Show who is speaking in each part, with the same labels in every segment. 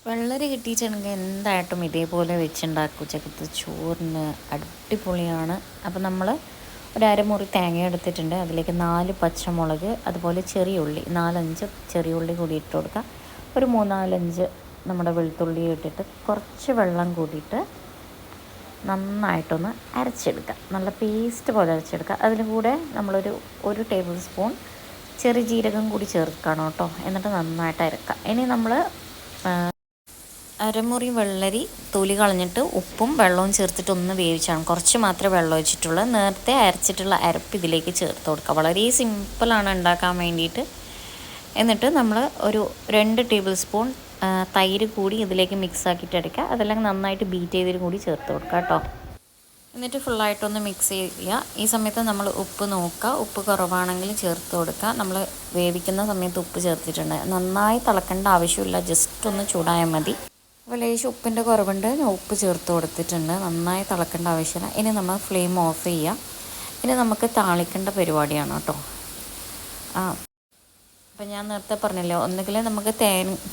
Speaker 1: വെള്ളരി കിട്ടിയിട്ടുണ്ടെങ്കിൽ എന്തായിട്ടും ഇതേപോലെ വെച്ചുണ്ടാക്കും. ഉച്ചക്കത്തെ ചോറിന് അടിപൊളിയാണ്. അപ്പോൾ നമ്മൾ ഒരു അരമുറി തേങ്ങ എടുത്തിട്ടുണ്ട്. അതിലേക്ക് 4 പച്ചമുളക്, അതുപോലെ ചെറിയ ഉള്ളി 4-5 ചെറിയ ഉള്ളി കൂടി ഇട്ട് കൊടുക്കുക. ഒരു 3-4-5 നമ്മുടെ വെളുത്തുള്ളി ഇട്ടിട്ട് കുറച്ച് വെള്ളം കൂടിയിട്ട് നന്നായിട്ടൊന്ന് അരച്ചെടുക്കുക. നല്ല പേസ്റ്റ് പോലെ അരച്ചെടുക്കുക. അതിന് കൂടെ നമ്മളൊരു 1 ടേബിൾ സ്പൂൺ ചെറിയ ജീരകം കൂടി ചേർക്കണം കേട്ടോ. എന്നിട്ട് നന്നായിട്ട് അരക്കുക. ഇനി നമ്മൾ അരമുറി വെള്ളരി തൊലി കളഞ്ഞിട്ട് ഉപ്പും വെള്ളവും ചേർത്തിട്ട് ഒന്ന് വേവിച്ചാണ്. കുറച്ച് മാത്രമേ വെള്ളം ഒഴിച്ചിട്ടുള്ളൂ. നേരത്തെ അരച്ചിട്ടുള്ള അരപ്പ് ഇതിലേക്ക് ചേർത്ത് കൊടുക്കുക. വളരെ സിമ്പിളാണ് ഉണ്ടാക്കാൻ വേണ്ടിയിട്ട്. എന്നിട്ട് നമ്മൾ ഒരു 2 ടേബിൾ സ്പൂൺ തൈര് കൂടി ഇതിലേക്ക് മിക്സ് ആക്കിയിട്ട് എടുക്കുക. അതെല്ലാം നന്നായിട്ട് ബീറ്റ് ചെയ്തിട്ട് കൂടി ചേർത്ത് കൊടുക്കുക കേട്ടോ. എന്നിട്ട് ഫുള്ളായിട്ടൊന്ന് മിക്സ് ചെയ്യുക. ഈ സമയത്ത് നമ്മൾ ഉപ്പ് നോക്കുക. ഉപ്പ് കുറവാണെങ്കിൽ ചേർത്ത് കൊടുക്കുക. നമ്മൾ വേവിക്കുന്ന സമയത്ത് ഉപ്പ് ചേർത്തിട്ടുണ്ട്. നന്നായി തിളക്കേണ്ട ആവശ്യമില്ല, ജസ്റ്റ് ഒന്ന് ചൂടായാൽ മതി. അപ്പോൾ ലേശം ഉപ്പിൻ്റെ കുറവുണ്ട്, ഞാൻ ഉപ്പ് ചേർത്ത് കൊടുത്തിട്ടുണ്ട്. നന്നായി തിളക്കേണ്ട ആവശ്യമില്ല. ഇനി നമ്മൾ ഫ്ലെയിം ഓഫ് ചെയ്യുക. ഇനി നമുക്ക് താളിക്കേണ്ട പരിപാടിയാണ് കേട്ടോ. അപ്പോൾ ഞാൻ നേരത്തെ പറഞ്ഞല്ലോ, ഒന്നുകിൽ നമുക്ക്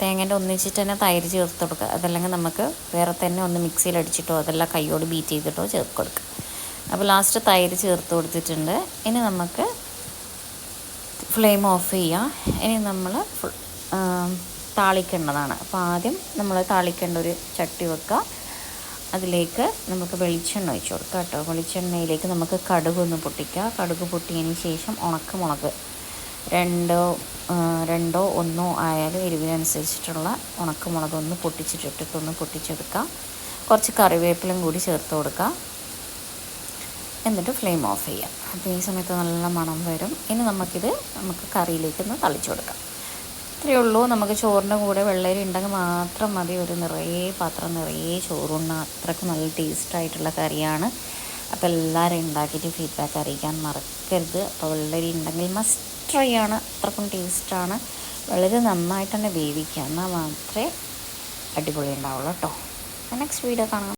Speaker 1: തേങ്ങേൻ്റെ ഒന്നിച്ചിട്ട് തന്നെ തൈര് ചേർത്ത് കൊടുക്കുക. അതല്ലെങ്കിൽ നമുക്ക് വേറെ തന്നെ ഒന്ന് മിക്സിയിൽ അടിച്ചിട്ടോ അതെല്ലാം കൈയോട് ബീറ്റ് ചെയ്തിട്ടോ ചേർത്ത് കൊടുക്കുക. അപ്പോൾ ലാസ്റ്റ് തൈര് ചേർത്ത് കൊടുത്തിട്ടുണ്ട്. ഇനി നമുക്ക് ഫ്ലെയിം ഓഫ് ചെയ്യാം. ഇനി നമ്മൾ താളിക്കേണ്ടതാണ്. അപ്പോൾ ആദ്യം നമ്മൾ താളിക്കേണ്ട ഒരു ചട്ടി വെക്കുക. അതിലേക്ക് നമുക്ക് വെളിച്ചെണ്ണ ഒഴിച്ച് കൊടുക്കുക കേട്ടോ. വെളിച്ചെണ്ണയിലേക്ക് നമുക്ക് കടുകൊന്ന് പൊട്ടിക്കുക. കടുക് പൊട്ടിയതിന് ശേഷം ഉണക്കമുളക് രണ്ടോ ഒന്നോ ആയാലും എരിവിനനുസരിച്ചിട്ടുള്ള ഉണക്കമുളകൊന്ന് പൊട്ടിച്ചിട്ടിട്ടൊന്ന് പൊട്ടിച്ചെടുക്കുക. കുറച്ച് കറിവേപ്പിലും കൂടി ചേർത്ത് കൊടുക്കുക. എന്നിട്ട് ഫ്ലെയിം ഓഫ് ചെയ്യുക. അപ്പോൾ ഈ സമയത്ത് നല്ല മണം വരും. ഇനി നമുക്ക് കറിയിലേക്കൊന്ന് തളിച്ചു കൊടുക്കാം. ഇത്രയേ ഉള്ളൂ. നമുക്ക് ചോറിൻ്റെ കൂടെ വെള്ളരി ഉണ്ടെങ്കിൽ മാത്രം മതി. ഒരു പാത്രം നിറയെ ചോറുണ്ണാൻ അത്രയ്ക്ക് നല്ല ടേസ്റ്റായിട്ടുള്ള കറിയാണ്. അപ്പോൾ എല്ലാവരും ഉണ്ടാക്കിയിട്ട് ഫീഡ്ബാക്ക് അറിയിക്കാൻ മറക്കരുത്. അപ്പോൾ വെള്ളരി ഉണ്ടെങ്കിൽ മസ്റ്റ് ട്രൈ ആണ്. അത്രയ്ക്കും ടേസ്റ്റാണ്. വളരെ നന്നായിട്ട് തന്നെ വേവിക്കുക, എന്നാൽ മാത്രമേ അടിപൊളി ഉണ്ടാവുള്ളൂ കേട്ടോ. നെക്സ്റ്റ് വീഡിയോ കാണാം.